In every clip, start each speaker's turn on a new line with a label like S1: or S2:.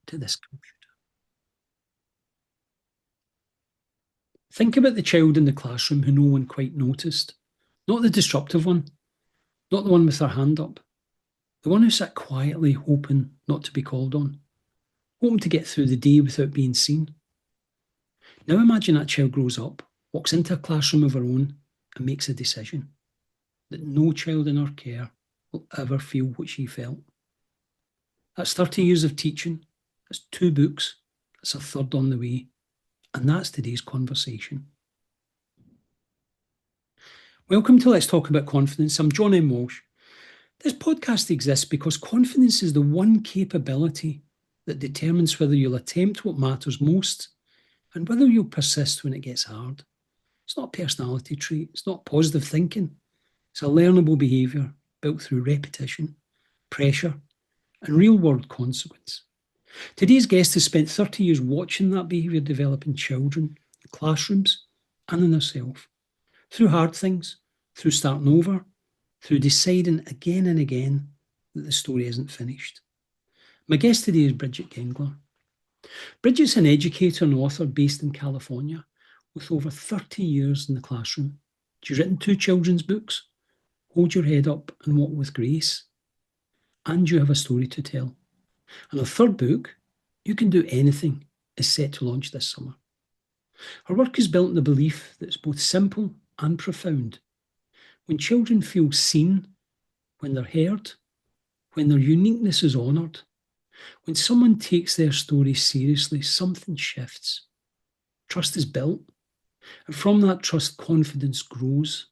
S1: to this computer. Think about the child in the classroom who no one quite noticed. Not the disruptive one, not the one with their hand up, the one who sat quietly hoping not to be called on, hoping to get through the day without being seen. Now imagine that child grows up, walks into a classroom of her own and makes a decision that no child in her care will ever feel what she felt. That's 30 years of teaching, that's 2 books, that's a third on the way, and that's today's conversation. Welcome to Let's Talk About Confidence. I'm John M. Walsh. This podcast exists because confidence is the one capability that determines whether you'll attempt what matters most and whether you'll persist when it gets hard. It's not a personality trait, it's not positive thinking. It's a learnable behaviour built through repetition, pressure, and real-world consequence. Today's guest has spent 30 years watching that behaviour develop in children, classrooms, and in herself. Through hard things, through starting over, through deciding again and again that the story isn't finished. My guest today is Bridget Gendler. Bridget's an educator and author based in California with over 30 years in the classroom. She's written 2 children's books, Hold Your Head Up and Walk with Grace, and You Have a Story to Tell. And her third book, You Can Do Anything, is set to launch this summer. Her work is built on the belief that it's both simple and profound. When children feel seen, when they're heard, when their uniqueness is honoured, when someone takes their story seriously, something shifts. Trust is built, and from that trust, confidence grows.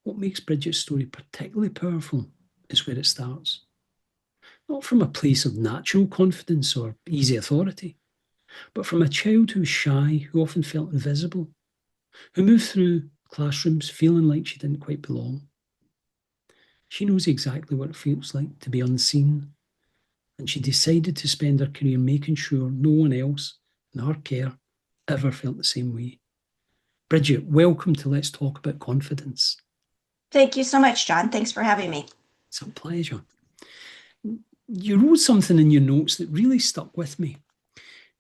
S1: What makes Bridget's story particularly powerful is where it starts. Not from a place of natural confidence or easy authority, but from a child who's shy, who often felt invisible, who moved through classrooms feeling like she didn't quite belong. She knows exactly what it feels like to be unseen, and she decided to spend her career making sure no one else in her care ever felt the same way. Bridget, welcome to Let's Talk About Confidence.
S2: Thank you so much, John. Thanks for having me.
S1: It's a pleasure. You wrote something in your notes that really stuck with me.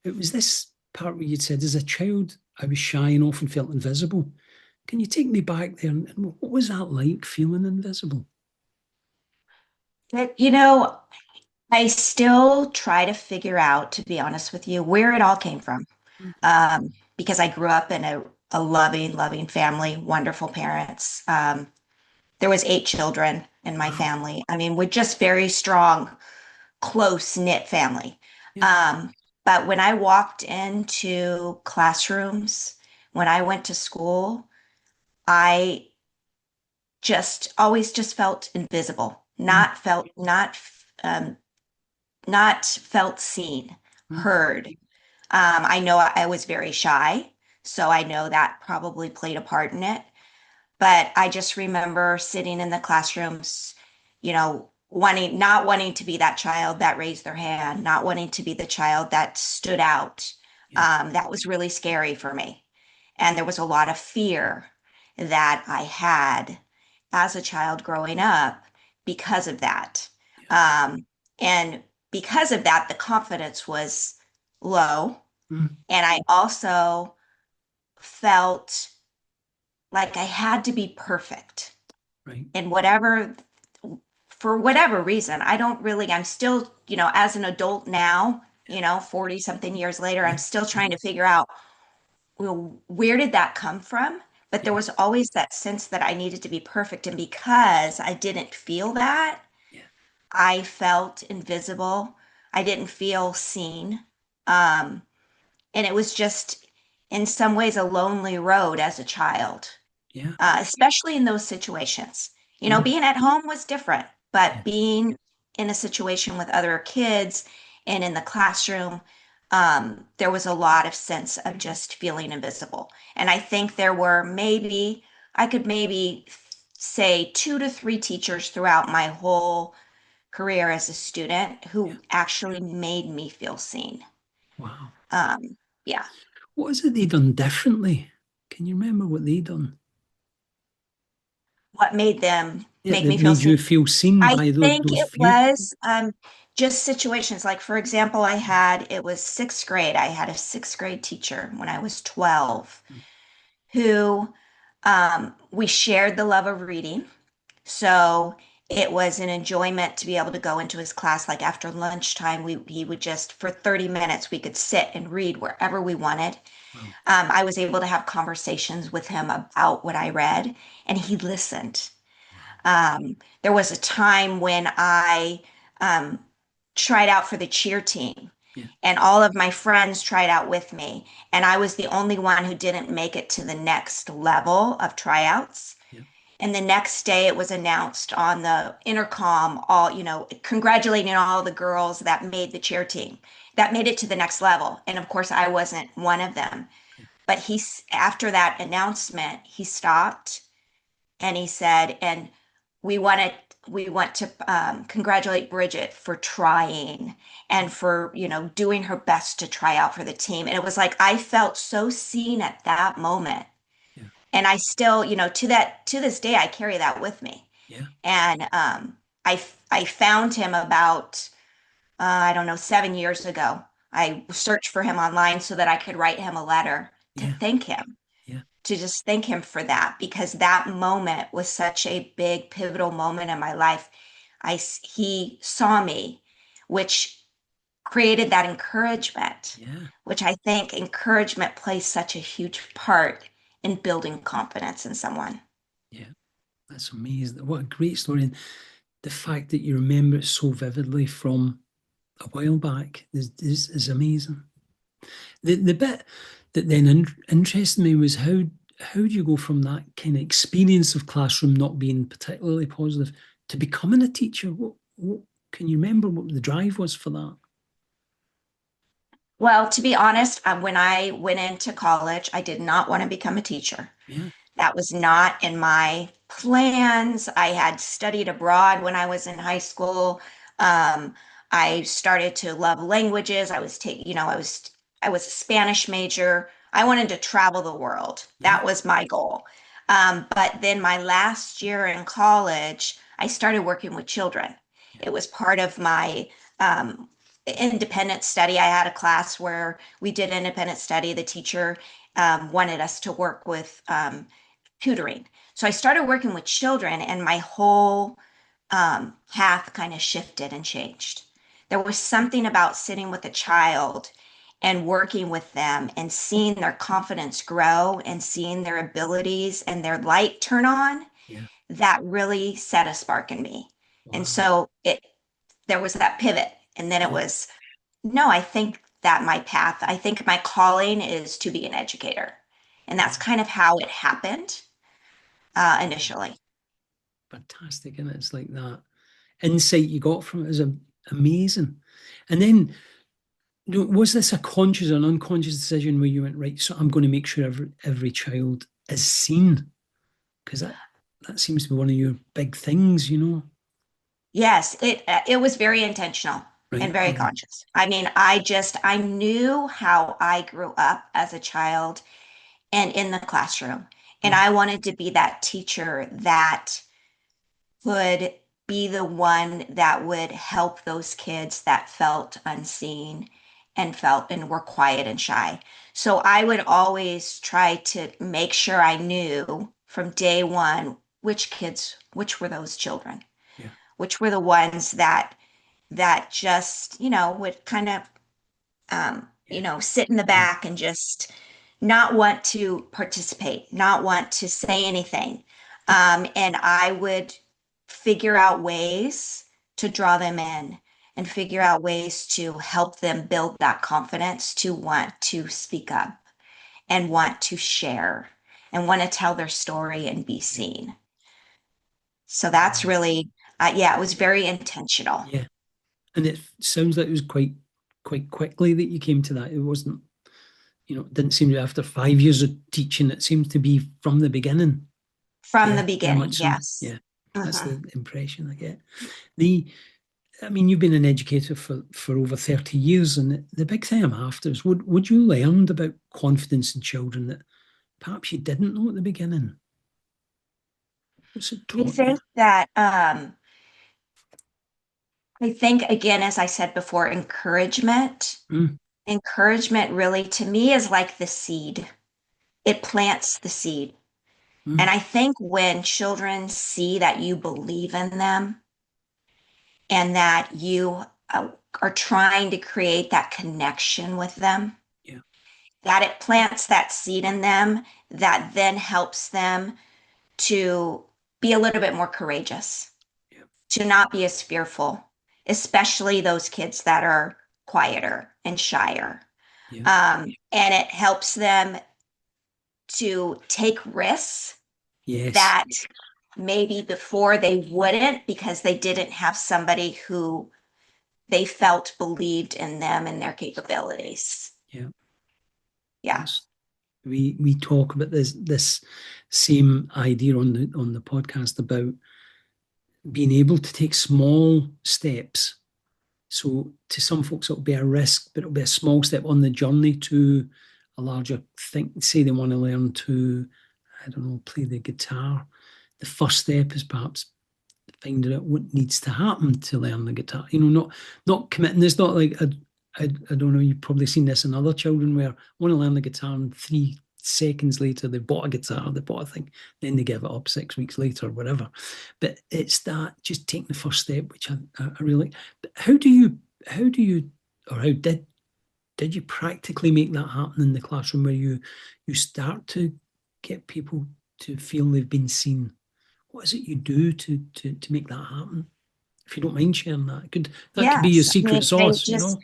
S1: It was this part where you'd said, as a child, I was shy and often felt invisible. Can you take me back there? And what was that like, feeling invisible?
S2: I still try to figure out, to be honest with you, where it all came from. Because I grew up in a loving, loving family, wonderful parents. There was 8 children in my family. I mean, we're just very strong, close-knit family.
S1: Yeah.
S2: But when I walked into classrooms, when I went to school, I just always just felt invisible, um, not felt seen, heard. I know I was very shy, so I know that probably played a part in it. But I just remember sitting in the classrooms, not wanting to be that child that raised their hand, not wanting to be the child that stood out. That was really scary for me. And there was a lot of fear that I had as a child growing up because of that. And because of that, the confidence was low. And I also felt like I had to be perfect.
S1: Right.
S2: And for whatever reason, I'm still, as an adult now, 40 something years later, I'm still trying to figure out, well, where did that come from? But there was always that sense that I needed to be perfect. And because I didn't feel that, I felt invisible. I didn't feel seen. And it was just, in some ways, a lonely road as a child, especially in those situations. Being at home was different, but being in a situation with other kids and in the classroom, there was a lot of sense of just feeling invisible. And I think I could maybe say 2 to 3 teachers throughout my whole career as a student who actually made me feel seen.
S1: Wow.
S2: Yeah.
S1: What is it they done differently? Can you remember what they done?
S2: What made them make
S1: that
S2: me feel
S1: made
S2: seen?
S1: you feel seen
S2: I
S1: by
S2: think
S1: those
S2: it
S1: few people?
S2: was just situations like, for example, it was sixth grade. I had a sixth grade teacher when I was 12
S1: Mm.
S2: who we shared the love of reading. So it was an enjoyment to be able to go into his class. Like after lunchtime, he would just, for 30 minutes, we could sit and read wherever we wanted.
S1: Wow.
S2: I was able to have conversations with him about what I read, and he listened.
S1: Wow.
S2: There was a time when I um, tried out for the cheer team,
S1: Yeah.
S2: and all of my friends tried out with me, and I was the only one who didn't make it to the next level of tryouts.
S1: Yeah.
S2: And the next day it was announced on the intercom, all, congratulating all the girls that made the cheer team, that made it to the next level. And of course, I wasn't one of them.
S1: Yeah.
S2: But after that announcement, he stopped and he said, and we wanted, we want to congratulate Bridget for trying and for, doing her best to try out for the team. And it was like, I felt so seen at that moment.
S1: Yeah.
S2: And I still, to this day, I carry that with me.
S1: Yeah.
S2: And I found him about, I don't know, 7 years ago. I searched for him online so that I could write him a letter to
S1: Yeah.
S2: thank him,
S1: Yeah.
S2: to just thank him for that, because that moment was such a big pivotal moment in my life. He saw me, which created that encouragement,
S1: Yeah.
S2: which I think encouragement plays such a huge part in building confidence in someone.
S1: Yeah. That's amazing. What a great story. And the fact that you remember it so vividly from a while back is amazing. The bit that then interested me was how do you go from that kind of experience of classroom not being particularly positive to becoming a teacher? What can you remember what the drive was for that?
S2: Well, to be honest, when I went into college, I did not want to become a teacher.
S1: Yeah.
S2: That was not in my plans. I had studied abroad when I was in high school. Um, I started to love languages. I was a Spanish major. I wanted to travel the world.
S1: Yeah.
S2: That was my goal. But then my last year in college, I started working with children.
S1: Yeah.
S2: It was part of my independent study. I had a class where we did independent study. The teacher wanted us to work with tutoring. So I started working with children, and my whole path kind of shifted and changed. There was something about sitting with a child and working with them and seeing their confidence grow and seeing their abilities and their light turn on
S1: Yeah.
S2: that really set a spark in me. And
S1: Wow.
S2: so there was that pivot. And then it
S1: Yeah.
S2: was, no, I think that I think my calling is to be an educator. And that's
S1: Wow.
S2: kind of how it happened
S1: Yeah.
S2: initially.
S1: Fantastic. And it's like that insight you got from it is amazing. And then was this a conscious or an unconscious decision where you went, right, so I'm going to make sure every child is seen? Because that seems to be one of your big things, you know?
S2: Yes, it was very intentional and
S1: Right.
S2: very
S1: Okay.
S2: conscious. I mean, I knew how I grew up as a child and in the classroom. And
S1: Yeah.
S2: I wanted to be that teacher that would be the one that would help those kids that felt unseen and felt and were quiet and shy. So I would always try to make sure I knew from day one which were those children,
S1: Yeah.
S2: which were the ones that just, would kind of
S1: Yeah.
S2: sit in the
S1: Yeah.
S2: back and just not want to participate, not want to say anything. And I would figure out ways to draw them in and figure out ways to help them build that confidence to want to speak up and want to share and want to tell their story and be
S1: Yeah.
S2: seen. So that's
S1: Wow.
S2: really, yeah, it was very intentional.
S1: Yeah. And it sounds like it was quite quickly that you came to that. It wasn't, it didn't seem to after 5 years of teaching. It seems to be from the beginning.
S2: From the
S1: Yeah, very
S2: beginning,
S1: much so.
S2: yes.
S1: Yeah, that's
S2: Mhm.
S1: the impression I get. The, I mean, you've been an educator for over 30 years, and the big thing I'm after is would you learned about confidence in children that perhaps you didn't know at the beginning? What's it
S2: You
S1: taught you?
S2: think that I think, again, as I said before, encouragement.
S1: Mm,
S2: Encouragement really to me is like the seed. It plants the seed. And
S1: mm,
S2: I think when children see that you believe in them and that you are trying to create that connection with them,
S1: yeah,
S2: that it plants that seed in them that then helps them to be a little bit more courageous,
S1: yeah,
S2: to not be as fearful, especially those kids that are quieter and shyer.
S1: yeah,
S2: And it helps them to take risks
S1: yes,
S2: that maybe before they wouldn't because they didn't have somebody who they felt believed in them and their capabilities.
S1: yeah.
S2: Yeah.
S1: That's we talk about this same idea on the podcast about being able to take small steps. So to some folks it'll be a risk, but it'll be a small step on the journey to a larger thing. Say they want to learn to, I don't know, play the guitar. The first step is perhaps finding out what needs to happen to learn the guitar. Not committing. It's not like I don't know. You've probably seen this in other children where want to learn the guitar and 3 seconds later they bought a guitar, they bought a thing, then they give it up 6 weeks later, or whatever. But it's that just taking the first step, which I really. But how do you, or how did you practically make that happen in the classroom where you start to get people to feel they've been seen? What is it you do to make that happen? If you don't mind sharing that, that could be your
S2: Yes. I
S1: secret
S2: mean, they
S1: sauce, you
S2: just,
S1: know?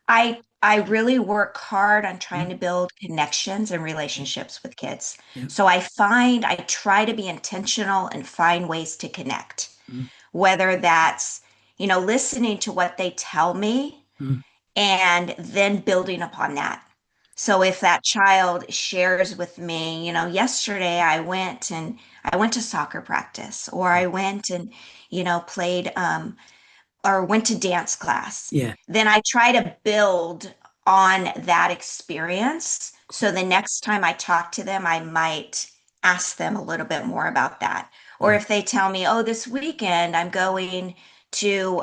S2: I really work hard on trying
S1: Mm,
S2: to build connections and
S1: yeah,
S2: relationships with kids.
S1: yeah,
S2: So I try to be intentional and find ways to connect,
S1: mm,
S2: whether that's, listening to what they tell me
S1: mm,
S2: and then building upon that. So if that child shares with me, yesterday I went to soccer practice or
S1: yeah,
S2: I went and, played or went to dance class,
S1: yeah,
S2: then I try to build on that experience. So the next time I talk to them, I might ask them a little bit more about that. Or
S1: yeah,
S2: if they tell me, "Oh, this weekend I'm going to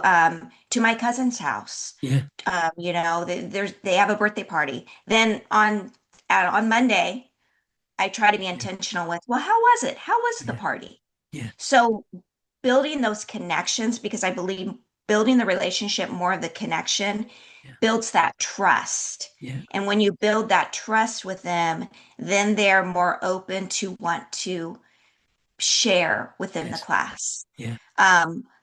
S2: my cousin's house,"
S1: yeah,
S2: they have a birthday party. Then on Monday, I try to be
S1: yeah,
S2: intentional with, "Well, how was it? How was the
S1: yeah,
S2: party?"
S1: yeah,
S2: So building those connections, because I believe building the relationship, more of the connection,
S1: yeah,
S2: builds that trust.
S1: yeah,
S2: And when you build that trust with them, then they're more open to want to share within the
S1: yes,
S2: class.
S1: yeah,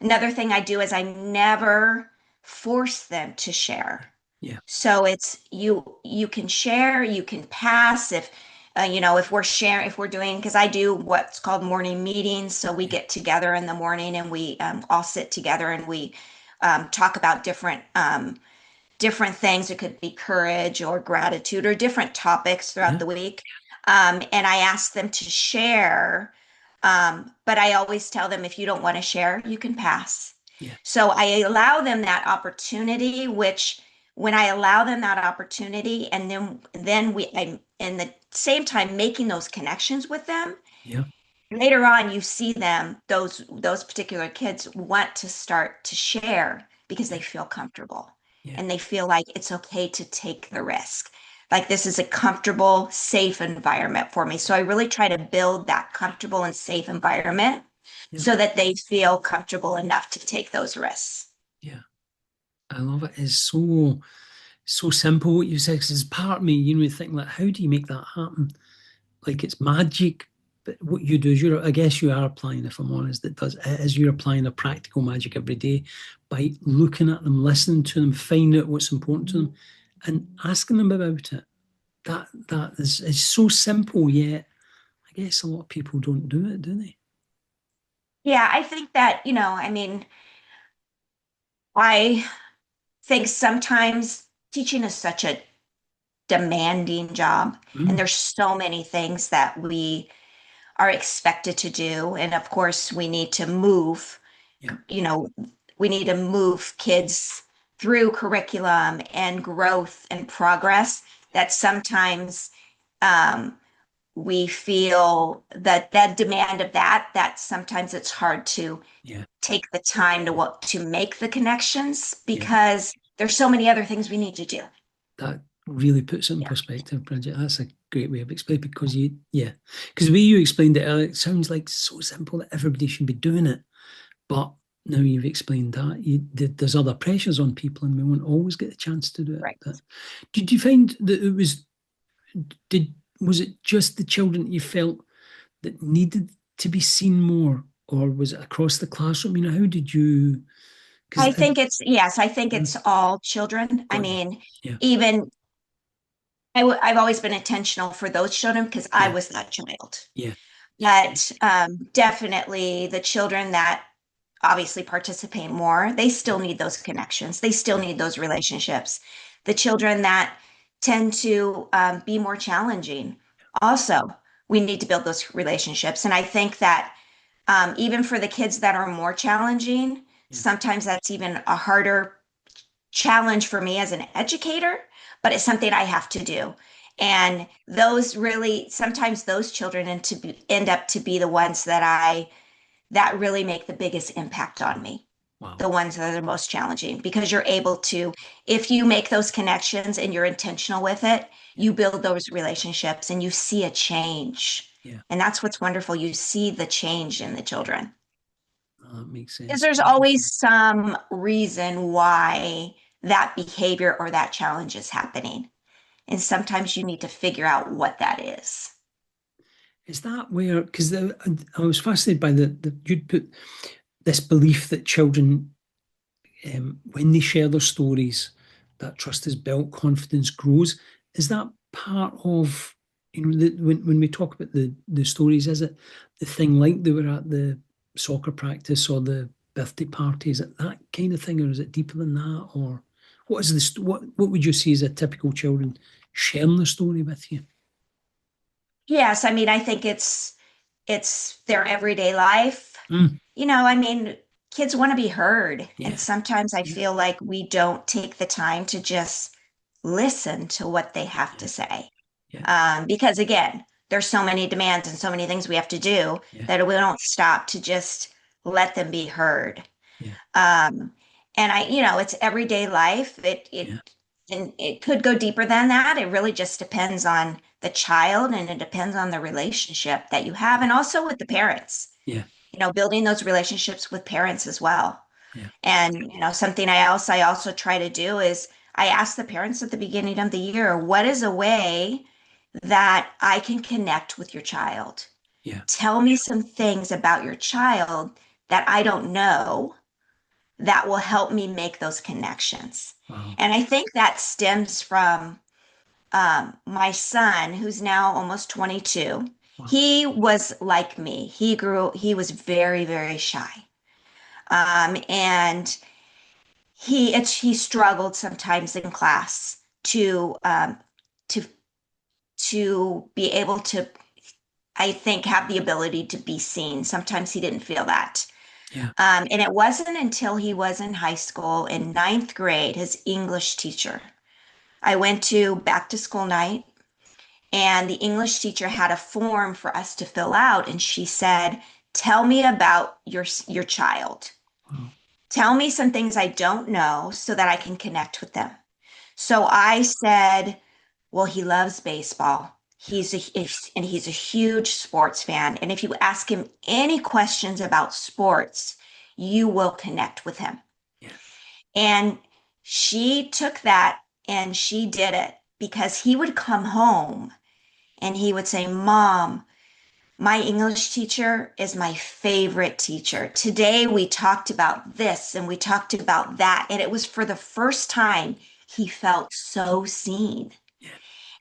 S2: Another thing I do is I never force them to share.
S1: yeah,
S2: So it's you can share, you can pass if we're sharing, if we're doing, because I do what's called morning meetings. So we
S1: yeah,
S2: get together in the morning and we all sit together and we talk about different things. It could be courage or gratitude or different topics throughout
S1: yeah,
S2: the week. And I ask them to share. But I always tell them if you don't want to share, you can pass.
S1: yeah,
S2: So I allow them that opportunity, which when I allow them that opportunity, and then I'm in the same time making those connections with them.
S1: yeah,
S2: Later on, you see them, those particular kids want to start to share because
S1: yeah,
S2: they feel comfortable
S1: yeah,
S2: and they feel like it's okay to take the risk. Like this is a comfortable, safe environment for me. So I really try to build that comfortable and safe environment
S1: yeah,
S2: so that they feel comfortable enough to take those risks.
S1: yeah. I love it. It's so simple what you said. 'Cause it's part of me, you think like, how do you make that happen? Like it's magic. But what you do is I guess you are applying, if I'm honest, it is you're applying a practical magic every day by looking at them, listening to them, finding out what's important to them, and asking them about it. That is so simple, yet I guess a lot of people don't do it, do they?
S2: Yeah, I think that, I mean, I think sometimes teaching is such a demanding job, and
S1: Mm,
S2: there's so many things that we are expected to do. And of course,
S1: yeah,
S2: you know, we need to move kids through curriculum and growth and progress that sometimes um, we feel that demand of that sometimes it's hard to
S1: Yeah.
S2: take the time to make the connections
S1: Yeah.
S2: because there's so many other things we need to do.
S1: That really puts it in
S2: Yeah.
S1: perspective, Bridget. That's a great way of explaining because because the way you explained it earlier, it sounds like so simple that everybody should be doing it. But now you've explained that there's other pressures on people, and we won't always get the chance to do it.
S2: Right.
S1: But did you find that did was it just the children that you felt that needed to be seen more, or was it across the classroom? How did you? Because
S2: I think yes, I think
S1: mm,
S2: it's all children. I
S1: got you.
S2: mean,
S1: Yeah,
S2: even I've always been intentional for those children because I
S1: yeah,
S2: was that child.
S1: yeah,
S2: But definitely the children that obviously participate more, they
S1: yeah,
S2: still need those connections. They still
S1: yeah,
S2: need those relationships. The children that tend to be more challenging, also, we need to build those relationships. And I think that even for the kids that are more challenging,
S1: yeah,
S2: sometimes that's even a harder challenge for me as an educator, but it's something I have to do. And those really, sometimes those children end up to be the ones that really make the biggest impact on me,
S1: wow,
S2: the ones that are the most challenging, because you're able to, if you make those connections and you're intentional with it,
S1: yeah,
S2: you build those relationships and you see a change.
S1: yeah,
S2: And that's what's wonderful. You see the change in the
S1: yeah.
S2: children.
S1: That makes
S2: Because
S1: sense.
S2: there's always some reason why that behavior or that challenge is happening. And sometimes you need to figure out what that is.
S1: Is that where? Because I was fascinated by the you'd put this belief that children, when they share their stories, that trust is built, confidence grows. Is that part of, when we talk about the stories, is it the thing like they were at the soccer practice or the birthday party? Is it that kind of thing, or is it deeper than that? Or what is what would you see as a typical children sharing the story with you?
S2: Yes, I mean, I think it's their everyday life.
S1: Mm,
S2: I mean, kids want to be heard, and
S1: yeah,
S2: sometimes I
S1: yeah,
S2: feel like we don't take the time to just listen to what they have
S1: yeah,
S2: to say.
S1: yeah,
S2: Because again, there's so many demands and so many things we have to do
S1: yeah,
S2: that we don't stop to just let them be heard.
S1: yeah,
S2: Um, and it's everyday life.
S1: yeah,
S2: And it could go deeper than that. It really just depends on the child and it depends on the relationship that you have and also with the parents,
S1: yeah,
S2: building those relationships with parents as well.
S1: yeah,
S2: And, something I also try to do is I ask the parents at the beginning of the year, what is a way that I can connect with your child?
S1: yeah.
S2: Tell me some things about your child that I don't know that will help me make those connections.
S1: Wow,
S2: And I think that stems from my son, who's now almost 22.
S1: wow,
S2: He was like me. He was very, very shy. And he struggled sometimes in class to to be able to, I think, have the ability to be seen. Sometimes he didn't feel that.
S1: yeah,
S2: And it wasn't until he was in high school in ninth grade, his English teacher. I went to back to school night, and the English teacher had a form for us to fill out, and she said, "Tell me about your child.
S1: wow,
S2: Tell me some things I don't know so that I can connect with them." So I said, "Well, he loves baseball.
S1: yeah,
S2: He's a huge sports fan. And if you ask him any questions about sports, you will connect with him."
S1: yeah,
S2: And she took that and she did it because he would come home and he would say, "Mom, my English teacher is my favorite teacher. Today we talked about this and we talked about that." And it was for the first time he felt so seen.
S1: yeah,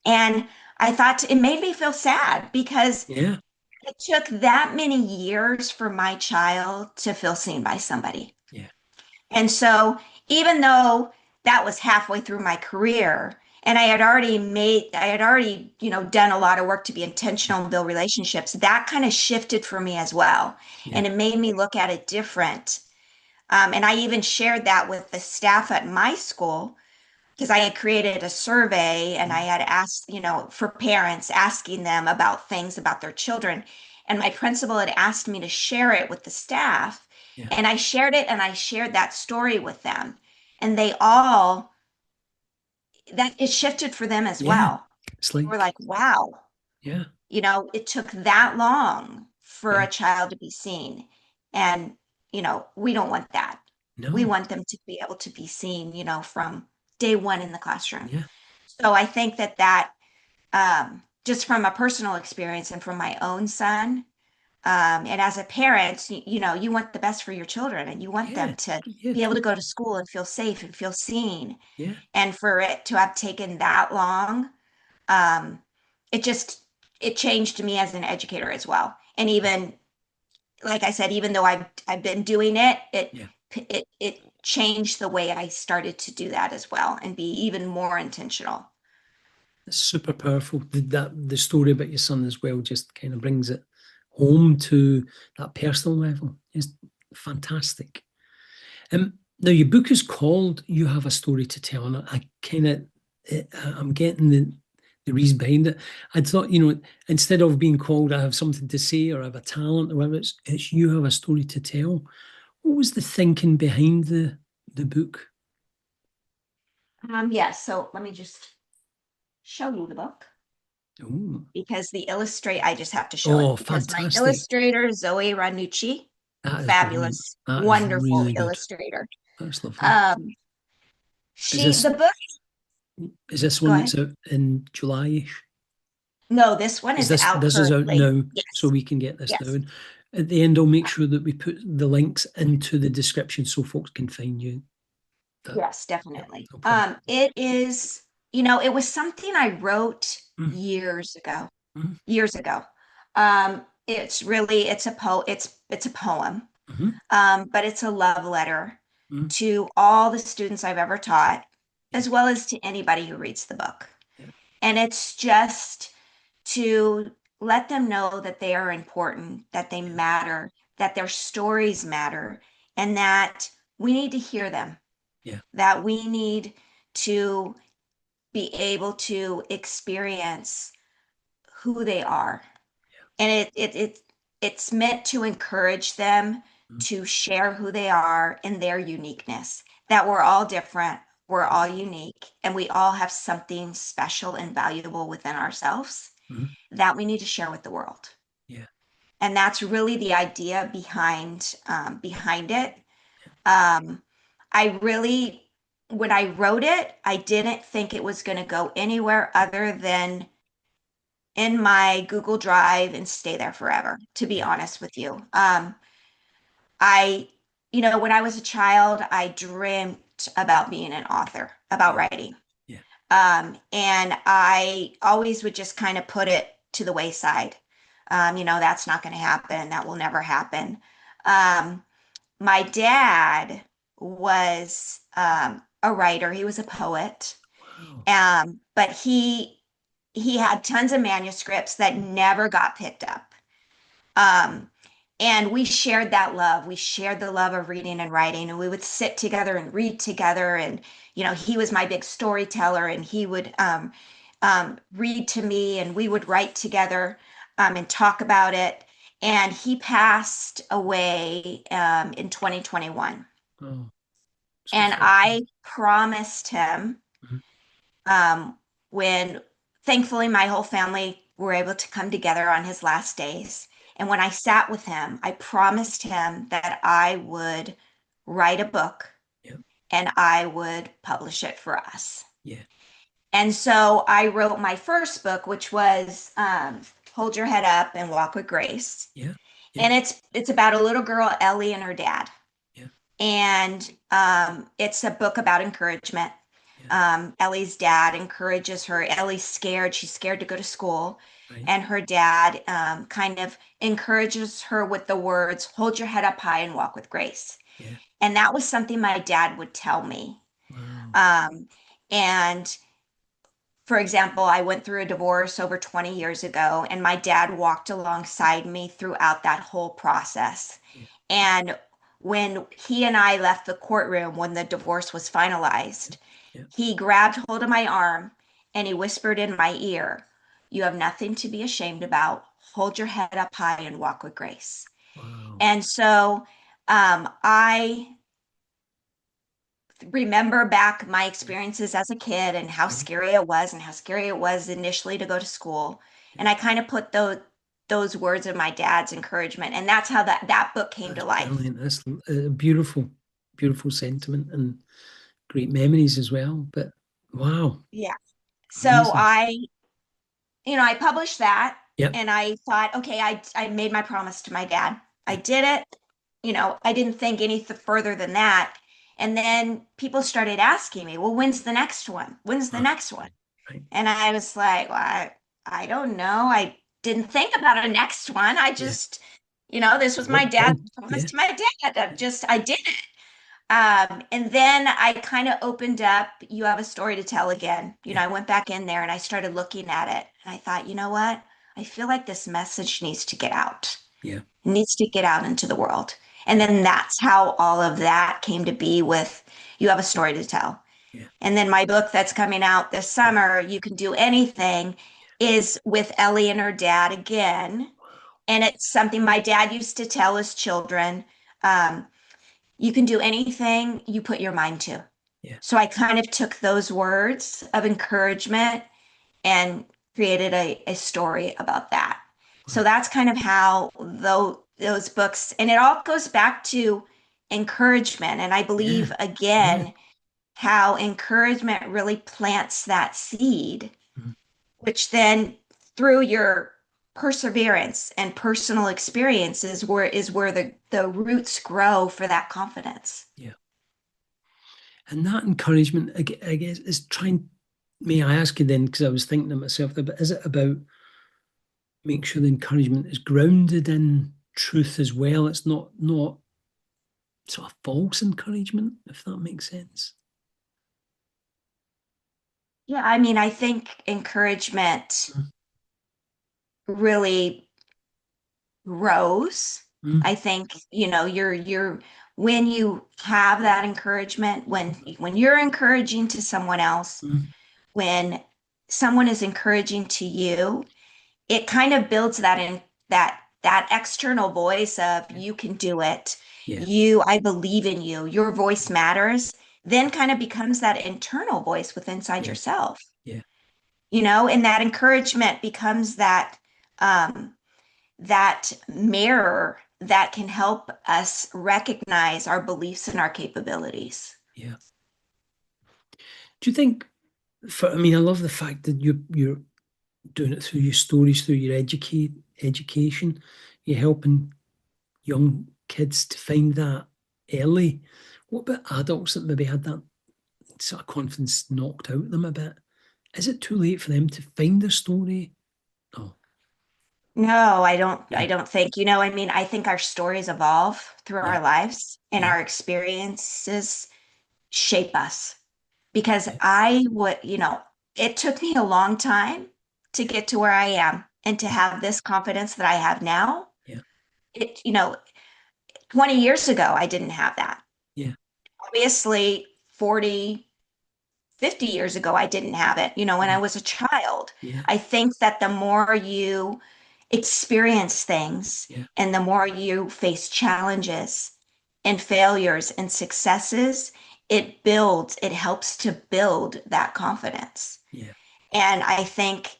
S2: And I thought it made me feel sad because
S1: yeah,
S2: it took that many years for my child to feel seen by somebody.
S1: yeah,
S2: And so, even though that was halfway through my career, and I had already, done a lot of work to be
S1: yeah,
S2: intentional and build relationships, that kind of shifted for me as well.
S1: yeah,
S2: And it made me look at it different. And I even shared that with the staff at my school. because I had created a survey and I had asked, for parents, asking them about things about their children. And my principal had asked me to share it with the staff.
S1: Yeah.
S2: And I shared it and I shared that story with them. And they all, that it shifted for them as
S1: Yeah.
S2: well.
S1: It's
S2: They were
S1: like,
S2: like, wow,
S1: yeah.
S2: it took that long for
S1: Yeah.
S2: a child to be seen. And, we don't want that. We
S1: No.
S2: want them to be able to be seen, from day one in the classroom.
S1: Yeah.
S2: So I think that just from a personal experience and from my own son, and as a parent, you want the best for your children and you want
S1: Yeah.
S2: them to
S1: Yeah.
S2: be able to go to
S1: Totally.
S2: school and feel safe and feel seen.
S1: Yeah.
S2: And for it to have taken that long, um, it just it changed me as an educator as well. And even like I said, even though I've been doing it,
S1: Yeah.
S2: it changed the way I started to do that as well and be even more intentional.
S1: It's super powerful. The story about your son as well just kind of brings it home to that personal level. It's fantastic. Now your book is called "You Have a Story to Tell," and I kind of I'm getting the reason behind it. I thought, instead of being called "I have something to say" or "I have a talent" or whatever, it's "You Have a Story to Tell." What was the thinking behind the book?
S2: Yes, so let me just show you the book
S1: Oh,
S2: because I just have to show it
S1: oh,
S2: because my
S1: fantastic!
S2: illustrator, Zoe Ranucci,
S1: That is brilliant.
S2: fabulous,
S1: That is
S2: wonderful
S1: really good.
S2: illustrator.
S1: That's lovely.
S2: Um,
S1: Is
S2: the
S1: this
S2: book,
S1: is this
S2: go
S1: one
S2: ahead.
S1: that's out in July-ish?
S2: No, this one
S1: Is
S2: is
S1: this
S2: out
S1: this is out
S2: currently.
S1: now, so
S2: Yes,
S1: we can get this
S2: yes,
S1: down. At the end, I'll make sure that we put the links into the description so folks can find you. That,
S2: yes,
S1: yeah,
S2: definitely.
S1: no problem.
S2: It is, it was something I wrote
S1: Mm,
S2: years ago,
S1: mm,
S2: years ago. It's a poem.
S1: mm,
S2: But it's a love letter
S1: mm,
S2: to all the students I've ever taught,
S1: yeah,
S2: as well as to anybody who reads the book.
S1: yeah,
S2: And it's just to let them know that they are important, that they
S1: yeah,
S2: matter, that their stories matter, and that we need to hear them,
S1: yeah,
S2: that we need to be able to experience who they are. And it's meant to encourage them
S1: mm,
S2: to share who they are in their uniqueness, that we're all different, we're
S1: yeah,
S2: all unique, and we all have something special and valuable within ourselves
S1: mm,
S2: that we need to share with the world.
S1: yeah,
S2: And that's really the idea behind it. Um, I really, when I wrote it, I didn't think it was going to go anywhere other than in my Google Drive and stay there forever, to be
S1: yeah,
S2: honest with you. I, when I was a child, I dreamt about being an author, about
S1: yeah,
S2: writing.
S1: yeah,
S2: And I always would just kind of put it to the wayside. That's not going to happen. That will never happen. Um, my dad was a writer. He was a poet.
S1: wow,
S2: But he had tons of manuscripts that never got picked up. Um, and we shared that love. We shared the love of reading and writing, and we would sit together and read together. And he was my big storyteller, and he would read to me, and we would write together and talk about it. And he passed away in 2021.
S1: oh, so
S2: And
S1: fortunate.
S2: I promised him
S1: Mm,
S2: um, when thankfully my whole family were able to come together on his last days. And when I sat with him, I promised him that I would write a book
S1: yeah,
S2: and I would publish it for us.
S1: yeah,
S2: And so I wrote my first book, which was Hold Your Head Up and Walk with Grace.
S1: yeah, yeah,
S2: And it's about a little girl, Ellie, and her dad.
S1: yeah,
S2: And it's a book about encouragement.
S1: yeah,
S2: Ellie's dad encourages her. Ellie's scared. She's scared to go to school.
S1: right,
S2: And her dad kind of encourages her with the words, hold your head up high and walk with grace.
S1: yeah,
S2: And that was something my dad would tell me.
S1: wow,
S2: Um, and for example, I went through a divorce over 20 years ago, and my dad walked alongside me throughout that whole process.
S1: yeah,
S2: And when he and I left the courtroom when the divorce was finalized,
S1: Yeah.
S2: He grabbed hold of my arm and he whispered in my ear, "You have nothing to be ashamed about. Hold your head up high and walk with grace."
S1: Wow.
S2: And so I remember back my
S1: Yeah.
S2: experiences as a kid and how
S1: Yeah.
S2: scary it was and how scary it was initially to go to school.
S1: Yeah.
S2: And I kind of put those words of my dad's encouragement, and that's how that book came to
S1: That's
S2: life.
S1: brilliant. That's a beautiful, beautiful sentiment and great memories as well. But wow,
S2: Yeah. So
S1: amazing.
S2: I published that
S1: Yep.
S2: and I thought, okay, I made my promise to my dad. I
S1: Yep.
S2: did it. I didn't think any further than that. And then people started asking me, well, when's the next one? When's the
S1: Ah,
S2: next one?
S1: right.
S2: And I was like, well, I don't know. I didn't think about a next one. I
S1: Yeah.
S2: just, this was my
S1: Worked
S2: dad's
S1: on.
S2: promise
S1: Yeah.
S2: to my dad.
S1: Yeah.
S2: I did it. And then I kind of opened up, you have a story to tell again.
S1: Yeah.
S2: I went back in there and I started looking at it and I thought, you know what? I feel like this message needs to get out.
S1: Yeah.
S2: It needs to get out into the world. And
S1: Yeah.
S2: then that's how all of that came to be with you have a story to tell.
S1: Yeah.
S2: And then my book that's coming out this
S1: Yeah.
S2: summer, You Can Do Anything, is with Ellie and her dad again. And it's something my dad used to tell his children. You can do anything you put your mind to.
S1: Yeah.
S2: So I kind of took those words of encouragement and created a story about that. So
S1: Wow.
S2: that's kind of how those books, and it all goes back to encouragement. And I
S1: Yeah.
S2: believe,
S1: Yeah.
S2: again, how encouragement really plants that seed,
S1: Mhm.
S2: which then through your perseverance and personal experiences where the roots grow for that confidence.
S1: Yeah. And that encouragement, I guess, is trying. May I ask you then, because I was thinking to myself, but is it about make sure the encouragement is grounded in truth as well? It's not sort of false encouragement, if that makes sense.
S2: Yeah, I mean, I think encouragement
S1: Mm.
S2: really grows.
S1: Mm.
S2: I think, you're when you have that encouragement, when you're encouraging to someone else,
S1: Mm.
S2: when someone is encouraging to you, it kind of builds that external voice of
S1: Yeah.
S2: you can do it.
S1: Yeah.
S2: I believe in you. Your voice matters. Then kind of becomes that internal voice with inside
S1: Yeah.
S2: yourself.
S1: Yeah.
S2: And that encouragement becomes um, that mirror that can help us recognize our beliefs and our capabilities.
S1: Yeah. Do you think? I mean, I love the fact that you're doing it through your stories, through your education. You're helping young kids to find that early. What about adults that maybe had that sort of confidence knocked out of them a bit? Is it too late for them to find their story? Oh,
S2: No, I don't
S1: yeah,
S2: I don't think, I mean, I think our stories evolve through
S1: yeah,
S2: our lives and
S1: yeah,
S2: our experiences shape us. Because
S1: yeah,
S2: it took me a long time to get to where I am and to
S1: yeah,
S2: have this confidence that I have now.
S1: yeah,
S2: It, 20 years ago, I didn't have that.
S1: yeah,
S2: Obviously, 40, 50 years ago, I didn't have it, when I
S1: yeah,
S2: was a child.
S1: yeah,
S2: I think that the more you experience things
S1: yeah,
S2: and the more you face challenges and failures and successes, it helps to build that confidence.
S1: yeah,
S2: And I think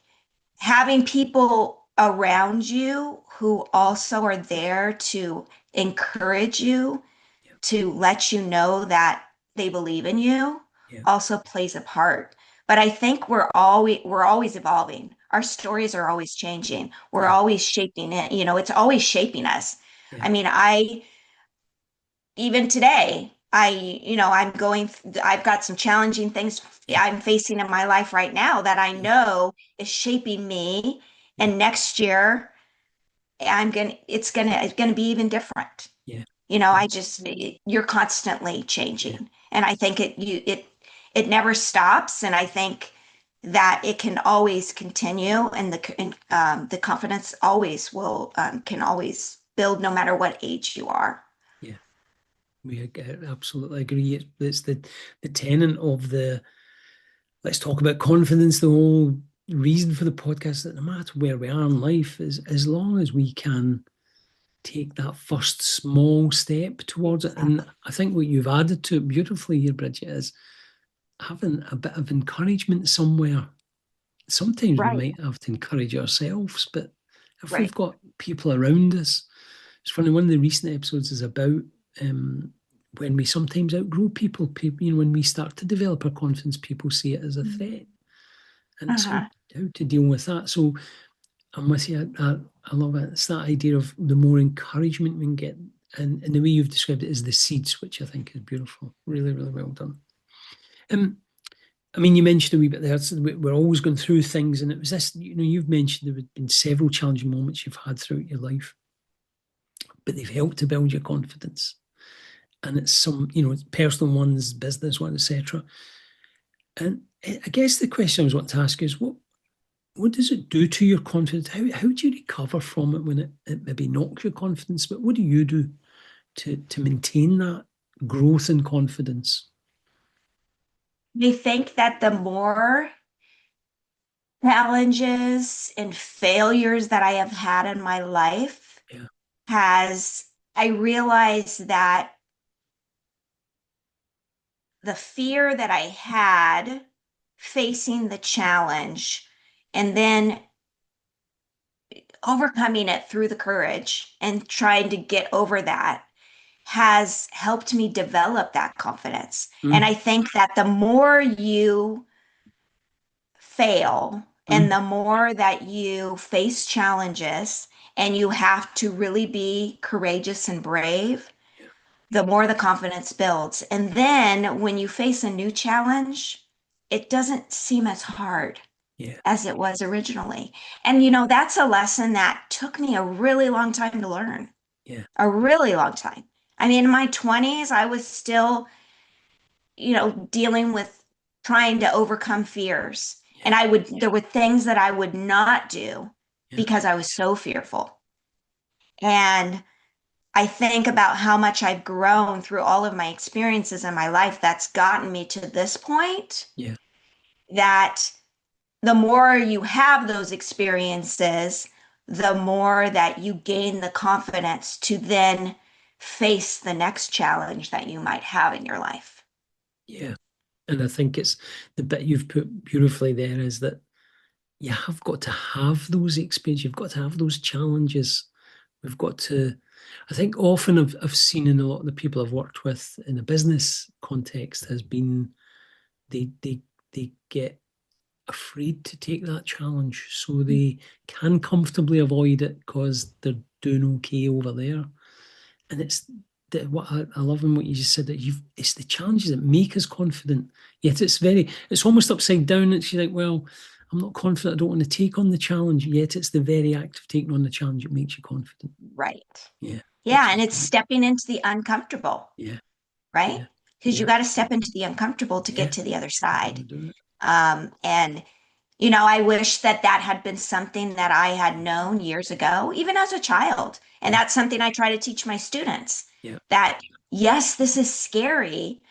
S2: having people around you who also are there to encourage you,
S1: yeah,
S2: to let you know that they believe in you,
S1: yeah,
S2: also plays a part. But I think we're always evolving. Our stories are always changing. We're
S1: yeah,
S2: always shaping it. It's always shaping us.
S1: yeah,
S2: I mean, I even today, I've got some challenging things
S1: yeah,
S2: I'm facing in my life right now that I
S1: yeah,
S2: know is shaping me.
S1: yeah,
S2: And next year, it's gonna be even different.
S1: yeah, yeah,
S2: I just you're constantly
S1: yeah,
S2: changing, and I think it never stops, and I think that it can always continue, and the confidence always will can always build no matter what age you are.
S1: yeah. We absolutely agree. It's the tenet of the let's talk about confidence. The whole reason for the podcast, that no matter where we are in life, is as long as we can take that first small step towards it. And I think what you've added to it beautifully here, Bridget, is having a bit of encouragement somewhere. Sometimes we
S2: Right,
S1: might have to encourage ourselves, but if we've
S2: right.
S1: got people around us, it's funny, one of the recent episodes is about when we sometimes outgrow people. People, when we start to develop our confidence, people see it as a threat. And it's
S2: Uh-huh.
S1: how to deal with that. So I'm with you. I love it. It's that idea of the more encouragement we can get. And the way you've described it is the seeds, which I think is beautiful. Really, really well done. I mean, you mentioned a wee bit there, so we're always going through things. And it was this, you've mentioned there have been several challenging moments you've had throughout your life, but they've helped to build your confidence. And it's some, personal ones, business ones, etc. And I guess the question I was wanting to ask is, what does it do to your confidence? How do you recover from it when it maybe knocks your confidence? But what do you do to maintain that growth and confidence?
S2: I think that the more challenges and failures that I have had in my life
S1: Yeah.
S2: has, I realize that the fear that I had facing the challenge and then overcoming it through the courage and trying to get over that has helped me develop that confidence. And I
S1: Mm,
S2: think that the more you fail and
S1: mm,
S2: the more that you face challenges and you have to really be courageous and brave,
S1: yeah.
S2: the more the confidence builds. And then when you face a new challenge, it doesn't seem as hard
S1: Yeah.
S2: as it was originally. And that's a lesson that took me a really long time to learn,
S1: Yeah.
S2: a really long time. I mean, in my 20s, I was still, dealing with trying to overcome fears. And
S1: Yeah.
S2: there were things that I would not do
S1: Yeah.
S2: because I was so fearful. And I think about how much I've grown through all of my experiences in my life that's gotten me to this point,
S1: Yeah.
S2: that the more you have those experiences, the more that you gain the confidence to then face the next challenge that you might have in your life.
S1: Yeah. And I think it's the bit you've put beautifully there is that you have got to have those experiences. You've got to have those challenges. We've got to, I think often I've seen in a lot of the people I've worked with in a business context has been they get afraid to take that challenge. So they can comfortably avoid it because they're doing okay over there. And it's what I love in what you just said, that it's the challenges that make us confident. Yet it's almost upside down. It's like, well, I'm not confident. I don't want to take on the challenge. Yet it's the very act of taking on the challenge that makes you confident.
S2: Right.
S1: Yeah,
S2: Yeah.
S1: which
S2: And
S1: is
S2: it's
S1: great.
S2: stepping into the uncomfortable,
S1: Yeah,
S2: right?
S1: yeah,
S2: Because you
S1: yeah,
S2: got to step into the uncomfortable to
S1: yeah.
S2: get to the other
S1: You
S2: side.
S1: gotta do it.
S2: And I wish that that had been something that I had known years ago, even as a child. And
S1: Yeah,
S2: that's something I try to teach my students,
S1: yeah,
S2: that yes, this is scary,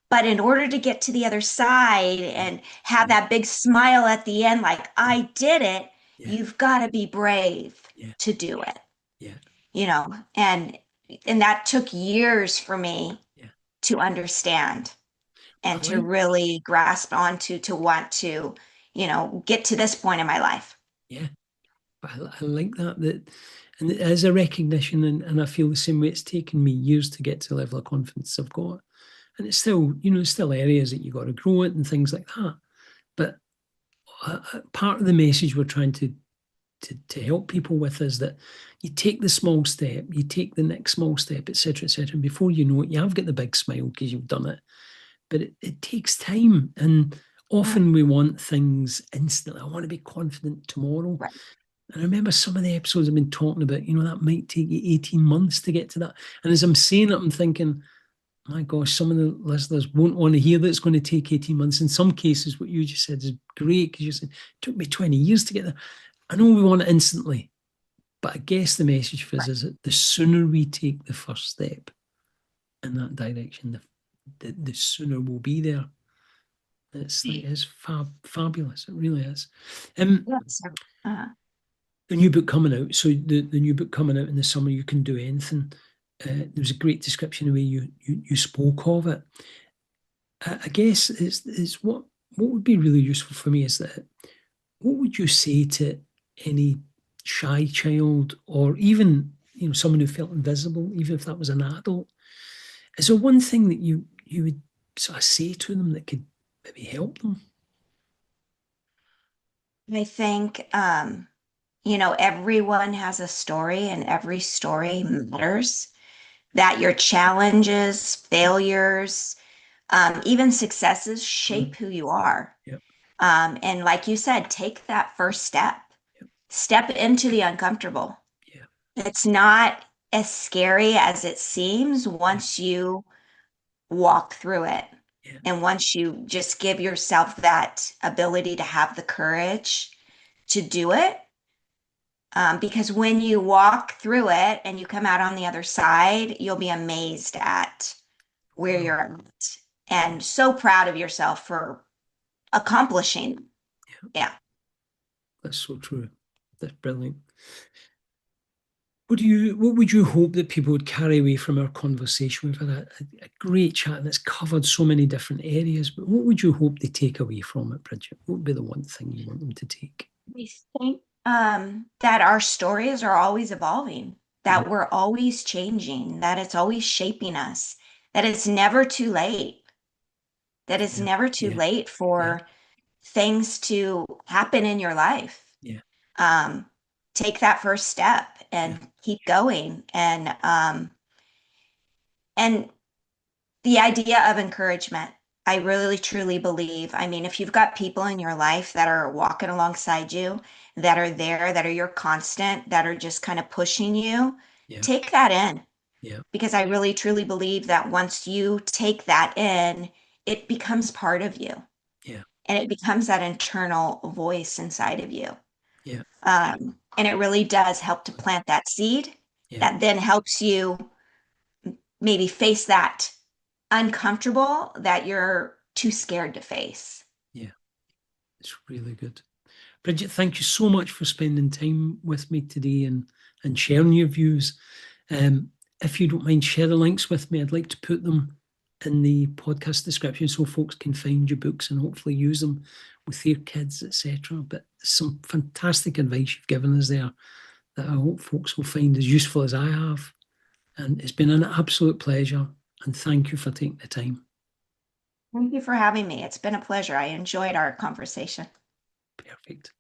S2: but in order to get to the other side
S1: yeah,
S2: and have
S1: yeah,
S2: that big smile at the end, like
S1: yeah,
S2: I did it,
S1: yeah,
S2: you've got to be brave
S1: yeah,
S2: to do it,
S1: yeah.
S2: you know, and and that took years for me
S1: Yeah.
S2: to understand
S1: But
S2: and to really grasp onto, to want to, get to this point in my life.
S1: yeah, but I like that, and it is a recognition, and I feel the same way. It's taken me years to get to the level of confidence I've got, and it's still, still areas that you got to grow it and things like that. But part of the message we're trying to help people with is that you take the small step, you take the next small step, etc., etc., and before you know it, you have got the big smile because you've done it. But it takes time, and
S2: Mm,
S1: often we want things instantly. I want to be confident tomorrow.
S2: right,
S1: And I remember some of the episodes I've been talking about, that might take you 18 months to get to that. And as I'm saying it, I'm thinking, my gosh, some of the listeners won't want to hear that it's going to take 18 months. In some cases, what you just said is great because you said, it took me 20 years to get there. I know we want it instantly, but I guess the message for us
S2: right.
S1: is that the sooner we take the first step in that direction, the sooner we'll be there. It's fabulous. It really is.
S2: Yes. Uh,
S1: The new book coming out. So the new book coming out in the summer, You Can Do Anything. There was a great description of the way you spoke of it. I guess is what would be really useful for me is that what would you say to any shy child or even someone who felt invisible, even if that was an adult? Is there one thing that you would sort of say to them that could maybe help them?
S2: I think, everyone has a story and every story matters. That your challenges, failures, even successes shape
S1: Mm,
S2: who you are.
S1: yeah,
S2: And like you said, take that first step.
S1: yeah,
S2: Step into the uncomfortable.
S1: yeah,
S2: It's not as scary as it seems
S1: yeah,
S2: once you walk through it.
S1: yeah,
S2: And once you just give yourself that ability to have the courage to do it. Because when you walk through it and you come out on the other side, you'll be amazed at where
S1: wow,
S2: you're at
S1: yeah,
S2: and so proud of yourself for accomplishing.
S1: yeah.
S2: Yeah.
S1: That's so true. That's brilliant. What would you hope that people would carry away from our conversation? We've had a great chat that's covered so many different areas, but what would you hope they take away from it, Bridget? What would be the one thing you want them to take?
S2: We think that our stories are always evolving,
S1: Yeah,
S2: that we're always changing, that it's always shaping us, that it's never too late, that it's
S1: yeah,
S2: never too
S1: yeah,
S2: late
S1: yeah,
S2: for things to happen in your life.
S1: yeah,
S2: Um, Take that first step
S1: yeah,
S2: and keep going. And the idea of encouragement, I really truly believe. I mean, if you've got people in your life that are walking alongside you, that are there, that are your constant, that are just kind of pushing you,
S1: yeah,
S2: take that in.
S1: yeah,
S2: Because I really truly believe that once you take that in, it becomes part of you
S1: yeah,
S2: and it becomes that internal voice inside of you.
S1: yeah,
S2: And it really does help to plant that seed
S1: yeah,
S2: that then helps you maybe face that uncomfortable that you're too scared to face.
S1: yeah. It's really good. Bridget, thank you so much for spending time with me today and sharing your views. Um, if you don't mind, share the links with me. I'd like to put them in the podcast description so folks can find your books and hopefully use them with their kids, etc. But some fantastic advice you've given us there that I hope folks will find as useful as I have. And it's been an absolute pleasure. And thank you for taking the time.
S2: Thank you for having me. It's been a pleasure. I enjoyed our conversation.
S1: Perfect.